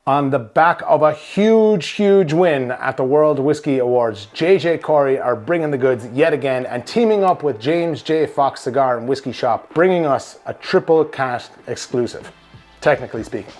On the back of a huge win at the World Whisky Awards, J.J. Corry are bringing the goods yet again and teaming up with James J. Fox Cigar and Whisky Shop, bringing us a triple cask exclusive, technically speaking.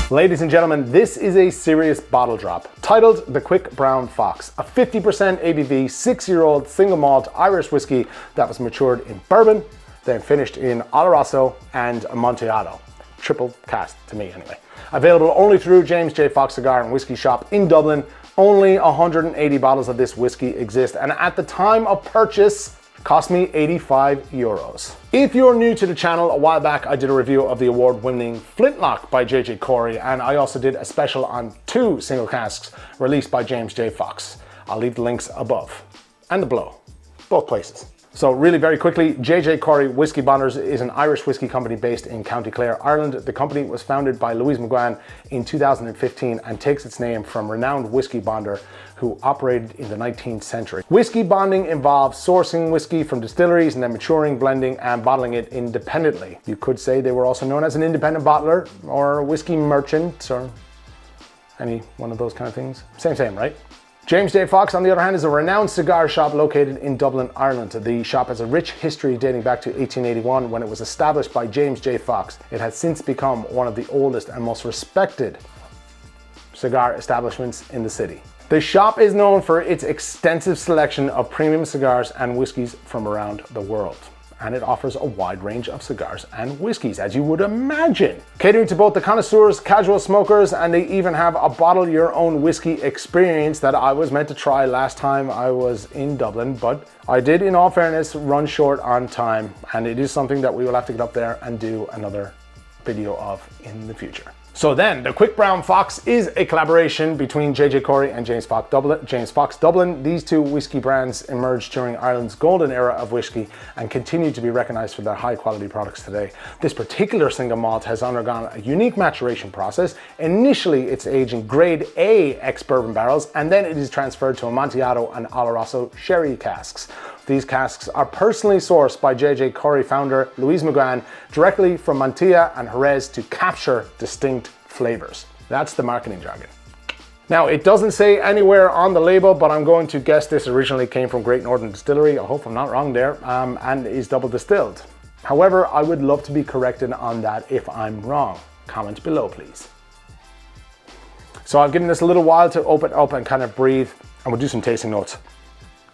Ladies and gentlemen, this is a serious bottle drop, titled The Quick Brown Fox, a 50% ABV, 6-year-old single malt Irish whiskey that was matured in bourbon, then finished in Oloroso and Amontillado. Triple cask to me anyway. Available only through James J. Fox Cigar and Whisky Shop in Dublin. Only 180 bottles of this whiskey exist, and at the time of purchase, cost me 85 euros. If you're new to the channel, a while back I did a review of the award-winning Flintlock by J.J. Corry, and I also did a special on 2 single casks released by James J. Fox. I'll leave the links above and below, both places. So really very quickly, J.J. Corry Whisky Bonders is an Irish whisky company based in County Clare, Ireland. The company was founded by Louise McGuane in 2015 and takes its name from renowned whisky bonder who operated in the 19th century. Whisky bonding involves sourcing whiskey from distilleries and then maturing, blending and bottling it independently. You could say they were also known as an independent bottler or a whiskey merchant or any one of those kind of things. Same, right? James J. Fox, on the other hand, is a renowned cigar shop located in Dublin, Ireland. The shop has a rich history dating back to 1881 when it was established by James J. Fox. It has since become one of the oldest and most respected cigar establishments in the city. The shop is known for its extensive selection of premium cigars and whiskies from around the world. And it offers a wide range of cigars and whiskies, as you would imagine. Catering to both the connoisseurs, casual smokers, and they even have a bottle your own whiskey experience that I was meant to try last time I was in Dublin, but I did, in all fairness, run short on time, and it is something that we will have to get up there and do another video of in the future. So then, the Quick Brown Fox is a collaboration between J.J. Corry and James Fox Dublin. These 2 whiskey brands emerged during Ireland's golden era of whiskey and continue to be recognized for their high quality products today. This particular single malt has undergone a unique maturation process. Initially, it's aged in grade A ex-bourbon barrels, and then it is transferred to Amontillado and Oloroso sherry casks. These casks are personally sourced by J.J. Corry founder Louise McGuane directly from Montilla and Jerez to capture distinct flavors. That's the marketing jargon. Now, it doesn't say anywhere on the label, but I'm going to guess this originally came from Great Northern Distillery. I hope I'm not wrong there, and is double distilled. However, I would love to be corrected on that if I'm wrong. Comment below, please. So I've given this a little while to open up and kind of breathe, and we'll do some tasting notes.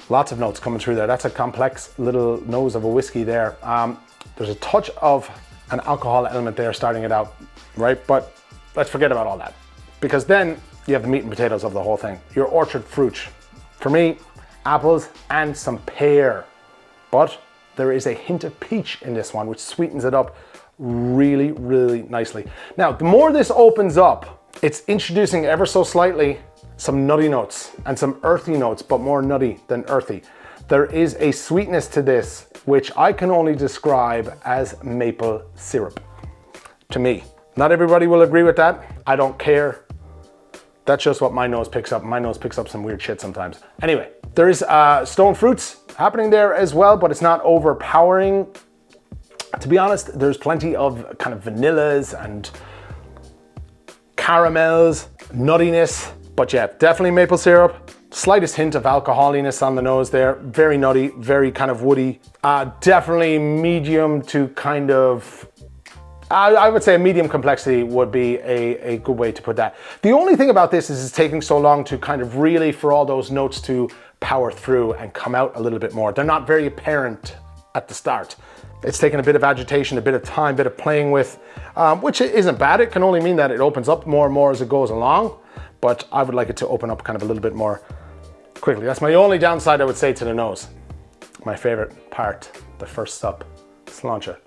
Lots of notes coming through there. That's a complex little nose of a whiskey there. There's a touch of an alcohol element there starting it out, right? But let's forget about all that, because then you have the meat and potatoes of the whole thing. Your orchard fruit. For me, apples and some pear. But there is a hint of peach in this one, which sweetens it up really, really nicely. Now, the more this opens up, it's introducing ever so slightly some nutty notes and some earthy notes, but more nutty than earthy. There is a sweetness to this, which I can only describe as maple syrup. To me. Not everybody will agree with that. I don't care. That's just what my nose picks up. My nose picks up some weird shit sometimes. Anyway, there is stone fruits happening there as well, but it's not overpowering. To be honest, there's plenty of kind of vanillas and caramels, nuttiness. But yeah, definitely maple syrup. Slightest hint of alcoholiness on the nose there. Very nutty, very kind of woody. Definitely medium to kind of, I would say a medium complexity would be a good way to put that. The only thing about this is it's taking so long to kind of really, for all those notes to power through and come out a little bit more. They're not very apparent at the start. It's taken a bit of agitation, a bit of time, a bit of playing with, which isn't bad. It can only mean that it opens up more and more as it goes along. But I would like it to open up kind of a little bit more quickly. That's my only downside, I would say, to the nose. My favorite part, the first sup, Sláinte.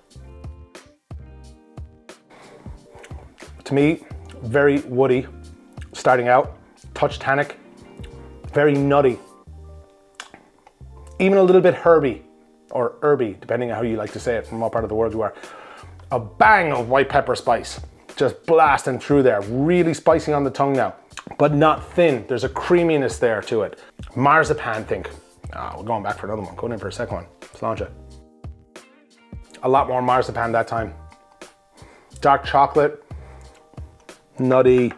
To me, very woody, starting out, touch tannic, very nutty, even a little bit herby, or herby, depending on how you like to say it, from what part of the world you are. A bang of white pepper spice, just blasting through there, really spicy on the tongue now. But not thin. There's a creaminess there to it. Marzipan, think. We're going back for another one. Going in for a second one. Sláinte. A lot more marzipan that time. Dark chocolate. Nutty.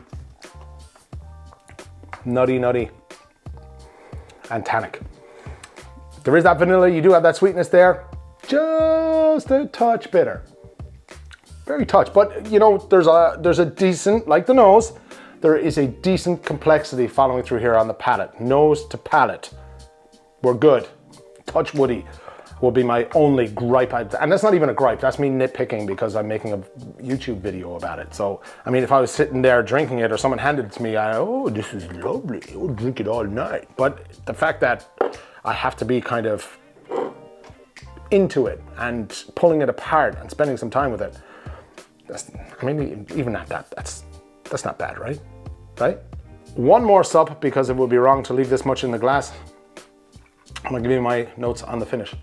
Nutty. And tannic. There is that vanilla. You do have that sweetness there. Just a touch bitter. Very touch. But, you know, there's a decent, like the nose, there is a decent complexity following through here on the palate. Nose to palate. We're good. Touch woody will be my only gripe. And that's not even a gripe. That's me nitpicking because I'm making a YouTube video about it. So, I mean, if I was sitting there drinking it or someone handed it to me, oh, this is lovely. I'll drink it all night. But the fact that I have to be kind of into it and pulling it apart and spending some time with it, I mean, even at that, that's not bad, right? Right? One more sup because it would be wrong to leave this much in the glass. I'm gonna give you my notes on the finish.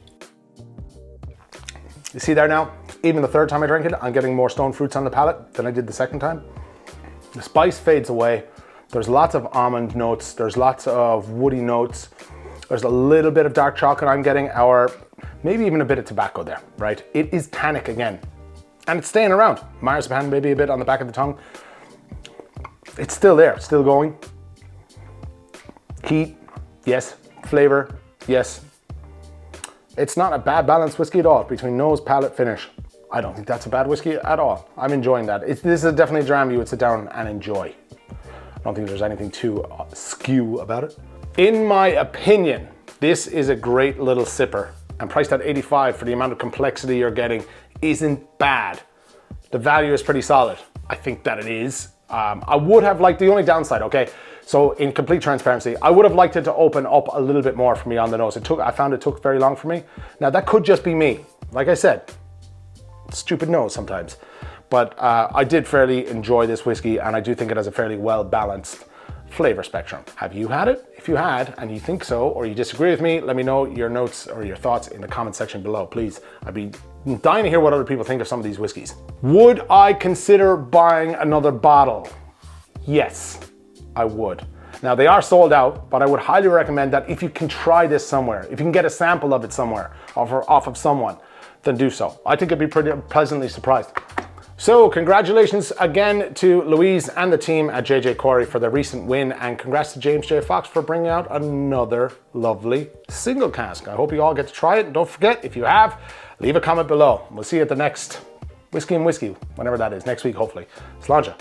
You see there now, even the third time I drink it, I'm getting more stone fruits on the palate than I did the second time. The spice fades away. There's lots of almond notes. There's lots of woody notes. There's a little bit of dark chocolate I'm getting, or maybe even a bit of tobacco there, right? It is tannic again. And it's staying around. Marzipan maybe a bit on the back of the tongue. It's still there, still going. Heat, yes. Flavor, yes. It's not a bad balanced whiskey at all between nose, palate, finish. I don't think that's a bad whiskey at all. I'm enjoying that. This is definitely a dram you would sit down and enjoy. I don't think there's anything too skew about it. In my opinion, this is a great little sipper, and priced at 85 for the amount of complexity you're getting isn't bad. The value is pretty solid. I think that it is. I would have liked, the only downside, okay, so in complete transparency, I would have liked it to open up a little bit more for me on the nose. I found it took very long for me. Now that could just be me. Like I said, stupid nose sometimes. But I did fairly enjoy this whiskey, and I do think it has a fairly well-balanced flavor spectrum. Have you had it? If you had, and you think so, or you disagree with me, let me know your notes or your thoughts in the comment section below, please. I'd be dying to hear what other people think of some of these whiskeys. Would I consider buying another bottle? Yes, I would. Now they are sold out, but I would highly recommend that if you can try this somewhere, if you can get a sample of it somewhere, off of someone, then do so. I think I'd be pretty pleasantly surprised. So congratulations again to Louise and the team at JJ Corry for their recent win, and congrats to James J. Fox for bringing out another lovely single cask. I hope you all get to try it. And don't forget, if you have, leave a comment below. We'll see you at the next Whiskey and Whiskey, whenever that is, next week hopefully. Sláinte.